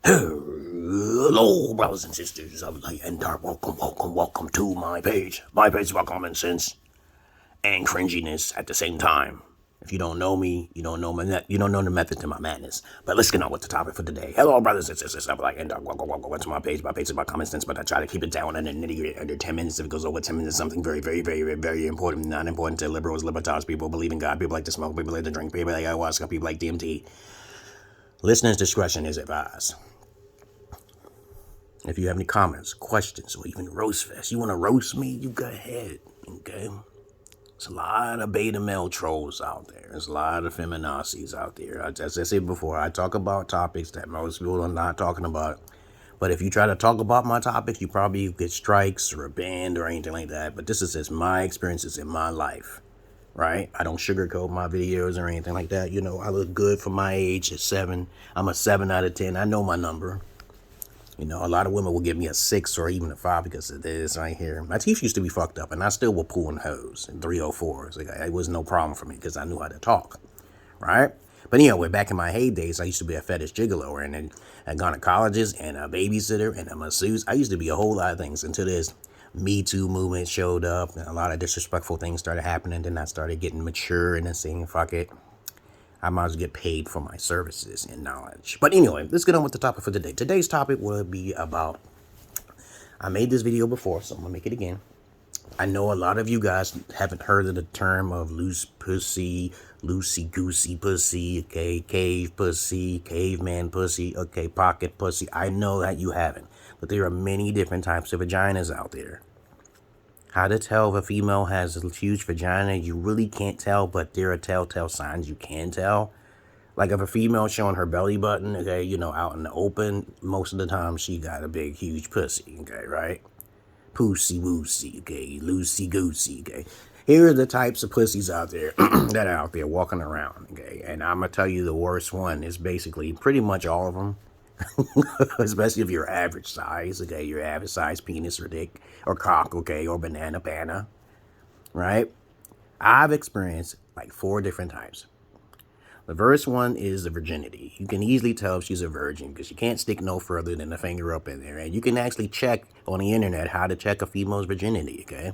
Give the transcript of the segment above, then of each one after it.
Hello, brothers and sisters of light and dark. Welcome to my page. My page is about common sense and cringiness at the same time. If you don't know me, you don't know the method to my madness. But let's get on with the topic for today. Hello, brothers and sisters of light and dark. Welcome to my page. My page is about common sense, but I try to keep it down under nitty-gritty under 10 minutes. If it goes over 10 minutes, something very, very, very, very, very important. Not important to liberals, libertarians, people who believe in God, people like to smoke, people like to drink, people like ayahuasca, people like DMT. Listeners' discretion is advised. If you have any comments, questions, or even roast fest, you want to roast me, you go ahead, okay? There's a lot of beta male trolls out there. There's a lot of feminazis out there. As I said before, I talk about topics that most people are not talking about. But if you try to talk about my topics, you probably get strikes or a ban or anything like that. But this is just my experiences in my life, right? I don't sugarcoat my videos or anything like that. You know, I look good for my age at 7. I'm a 7 out of 10. I know my number. You know, a lot of women will give me a 6 or even a 5 because of this right here. My teeth used to be fucked up, and I still will pull in hose in 304s. It was no problem for me because I knew how to talk, right? But anyway, back in my heydays, I used to be a fetish gigolo and a gynecologist and a babysitter and a masseuse. I used to be a whole lot of things until this Me Too movement showed up and a lot of disrespectful things started happening. Then I started getting mature and then saying, fuck it. I might as well get paid for my services and knowledge. But anyway, let's get on with the topic for today. Today's topic will be about, I made this video before, so I'm going to make it again. I know a lot of you guys haven't heard of the term of loose pussy, loosey-goosey pussy, okay, cave pussy, caveman pussy, okay, pocket pussy. I know that you haven't, but there are many different types of vaginas out there. How to tell if a female has a huge vagina, you really can't tell, but there are telltale signs you can tell. Like if a female showing her belly button, okay, you know, out in the open, most of the time she got a big, huge pussy, okay, right? Pussy-woosey, okay, loosey-goosey, okay. Here are the types of pussies out there that are out there walking around, okay? And I'm going to tell you the worst one is basically pretty much all of them. Especially if you're average size, okay, your average size penis or dick or cock, okay, or banana panna, right? I've experienced like 4 different types. The first one is the virginity. You can easily tell if she's a virgin because you can't stick no further than a finger up in there. And you can actually check on the internet how to check a female's virginity, okay?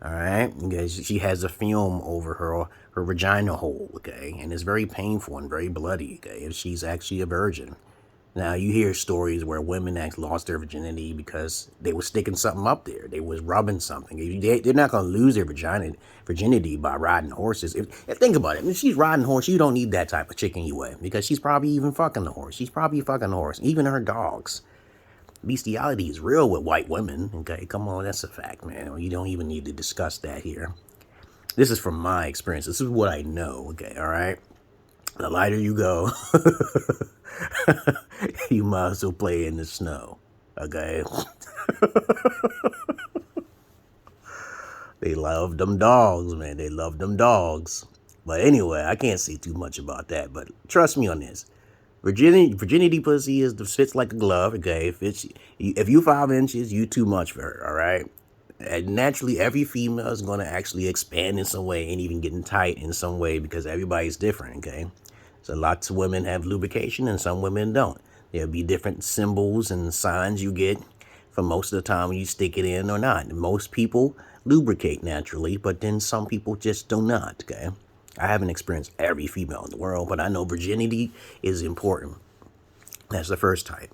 All right, because she has a film over her vagina hole, okay? And it's very painful and very bloody, okay, if she's actually a virgin. Now, you hear stories where women actually lost their virginity because they were sticking something up there. They was rubbing something. They're not going to lose their virginity by riding horses. Think about it. If she's riding a horse, you don't need that type of chick anyway because she's probably even fucking the horse. She's probably fucking the horse. Even her dogs. Bestiality is real with white women. Okay, come on, that's a fact, man. You don't even need to discuss that here. This is from my experience. This is what I know, okay, all right? The lighter you go, you might as well play in the snow, okay? They love them dogs, man. They love them dogs. But anyway, I can't say too much about that, but trust me on this. Virginity pussy fits like a glove, okay? If you 5 inches, you too much for her, all right? And naturally, every female is going to actually expand in some way and even getting tight in some way because everybody's different, okay? So lots of women have lubrication and some women don't. There'll be different symbols and signs you get for most of the time when you stick it in or not. Most people lubricate naturally, but then some people just do not, okay? I haven't experienced every female in the world, but I know virginity is important. That's the first type.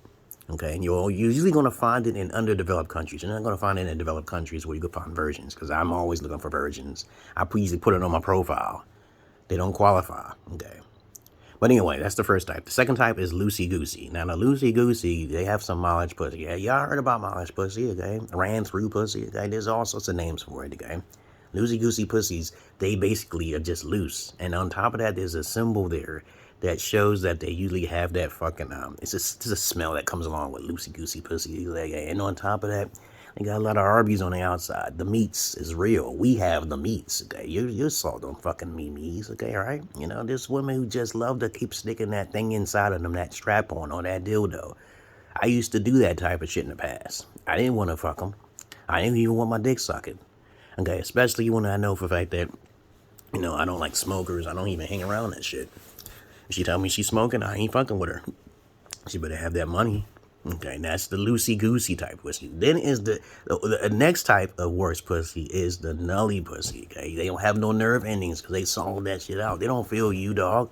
Okay, and you're usually going to find it in underdeveloped countries. You're not going to find it in developed countries where you can find virgins, because I'm always looking for virgins. I usually put it on my profile. They don't qualify, okay? But anyway, that's the first type. The second type is loosey-goosey. Now, the loosey-goosey, they have some mileage pussy. Yeah, y'all heard about mileage pussy, okay? Ran through pussy, okay? There's all sorts of names for it, okay? Loosey-goosey pussies, they basically are just loose. And on top of that, there's a symbol there that shows that they usually have that fucking, it's a smell that comes along with loosey-goosey pussy. And on top of that, they got a lot of Arby's on the outside. The meats is real. We have the meats, okay? You saw them fucking memes, okay, all right? You know, there's women who just love to keep sticking that thing inside of them, that strap-on or that dildo. I used to do that type of shit in the past. I didn't want to fuck them. I didn't even want my dick sucking. Okay, especially when I know for a fact that, you know, I don't like smokers. I don't even hang around that shit. If she tell me she's smoking, I ain't fucking with her. She better have that money. Okay, and that's the loosey-goosey type pussy. Then is the next type of worse pussy is the nully pussy, okay? They don't have no nerve endings because they solved that shit out. They don't feel you, dog.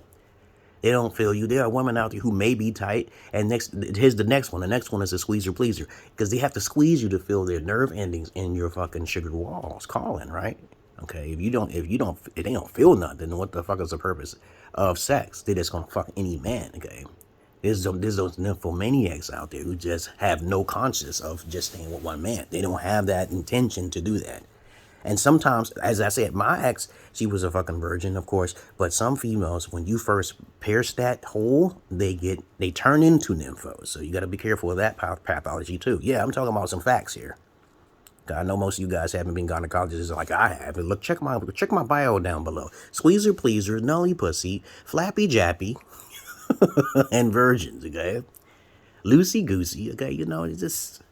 They don't feel you. There are women out there who may be tight, and here's the next one. The next one is a squeezer pleaser because they have to squeeze you to feel their nerve endings in your fucking sugar walls calling, right? Okay, if they don't feel nothing, then what the fuck is the purpose of sex? They just gonna fuck any man, okay? There's those nymphomaniacs out there who just have no conscience of just staying with one man. They don't have that intention to do that. And sometimes, as I said, my ex, she was a fucking virgin, of course. But some females, when you first pierce that hole, they turn into nymphos. So you got to be careful of that pathology too. Yeah, I'm talking about some facts here. I know most of you guys haven't been gynecologists like I have. But look, check my bio down below. Squeezer pleaser, nully pussy, flappy jappy, and virgins, okay? Loosey goosey, okay? You know, it's just,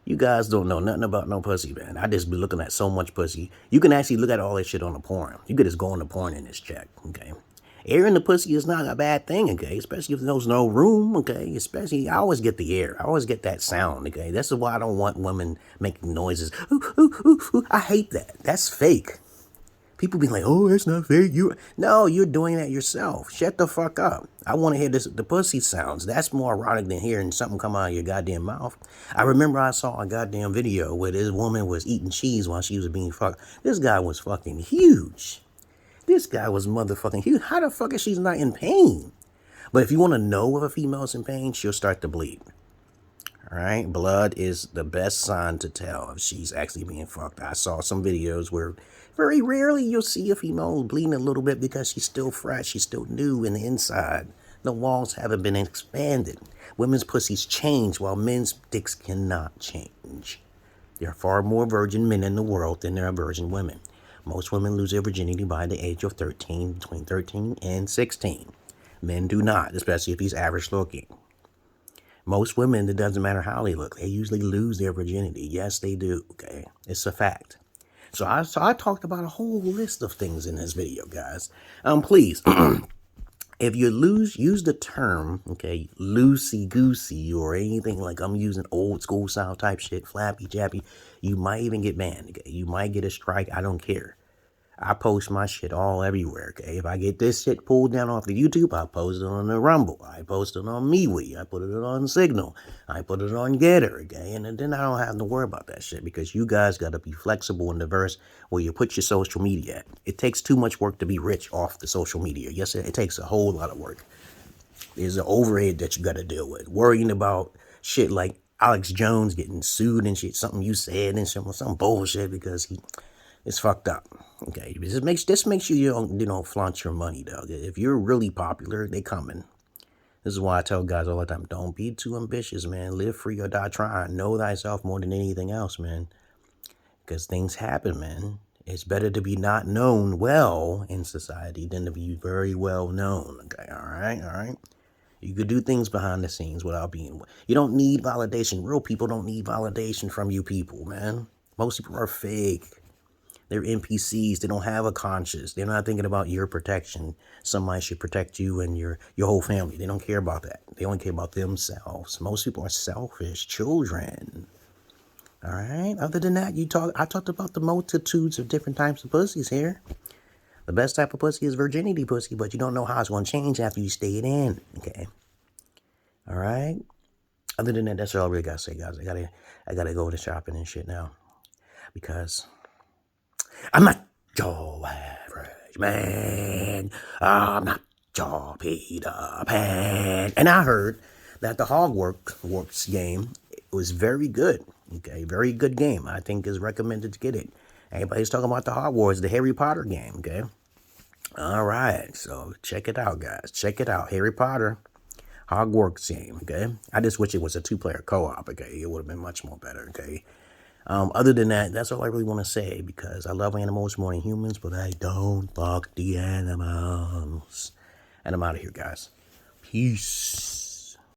you guys don't know nothing about no pussy, man. I just be looking at so much pussy. You can actually look at all that shit on the porn. You could just go on the porn in this check, okay? Air in the pussy is not a bad thing, okay? Especially if there's no room, okay? Especially, I always get the air. I always get that sound, okay? That's why I don't want women making noises. Ooh, ooh, ooh, ooh. I hate that. That's fake. People be like, oh, that's not fake. No, you're doing that yourself. Shut the fuck up. I want to hear the pussy sounds. That's more erotic than hearing something come out of your goddamn mouth. I remember I saw a goddamn video where this woman was eating cheese while she was being fucked. This guy was fucking huge. This guy was motherfucking huge. How the fuck is she not in pain? But if you want to know if a female's in pain, she'll start to bleed. All right, blood is the best sign to tell if she's actually being fucked. I saw some videos where very rarely you'll see a female bleeding a little bit because she's still fresh, she's still new in the inside. The walls haven't been expanded. Women's pussies change while men's dicks cannot change. There are far more virgin men in the world than there are virgin women. Most women lose their virginity by the age of 13, between 13 and 16. Men do not, especially if he's average looking. Most women, it doesn't matter how they look, they usually lose their virginity. Yes, they do, okay? It's a fact. So I talked about a whole list of things in this video, guys. Please, if you use the term, okay, loosey-goosey or anything like I'm using old school style type shit, flappy jappy, you might even get banned, okay? You might get a strike, I don't care. I post my shit all everywhere, okay? If I get this shit pulled down off the YouTube, I post it on the Rumble. I post it on MeWe. I put it on Signal. I put it on Getter, okay? And then I don't have to worry about that shit because you guys got to be flexible and diverse where you put your social media at. It takes too much work to be rich off the social media. Yes, it takes a whole lot of work. There's an overhead that you got to deal with. Worrying about shit like Alex Jones getting sued and shit, something you said and some bullshit because it's fucked up. Okay, this makes you don't flaunt your money, dog. If you're really popular, they coming. This is why I tell guys all the time, don't be too ambitious, man. Live free or die trying. Know thyself more than anything else, man. Because things happen, man. It's better to be not known well in society than to be very well known. Okay, all right. You could do things behind the scenes without being. You don't need validation. Real people don't need validation from you people, man. Most people are fake. They're NPCs. They don't have a conscience. They're not thinking about your protection. Somebody should protect you and your whole family. They don't care about that. They only care about themselves. Most people are selfish children. All right. Other than that, I talked about the multitudes of different types of pussies here. The best type of pussy is virginity pussy, but you don't know how it's going to change after you stay it in. Okay. All right. Other than that, that's all I really got to say, guys. I gotta go to shopping and shit now because I'm not your average man. I'm not your Peter Pan. And I heard that the Hogwarts game was very good. Okay, very good game. I think is recommended to get it. Everybody's talking about the Hogwarts, the Harry Potter game, okay? All right, so check it out, guys. Check it out. Harry Potter, Hogwarts game, okay? I just wish it was a 2-player co-op, okay? It would have been much more better, okay? Other than that, that's all I really want to say because I love animals more than humans, but I don't fuck the animals. And I'm out of here, guys. Peace.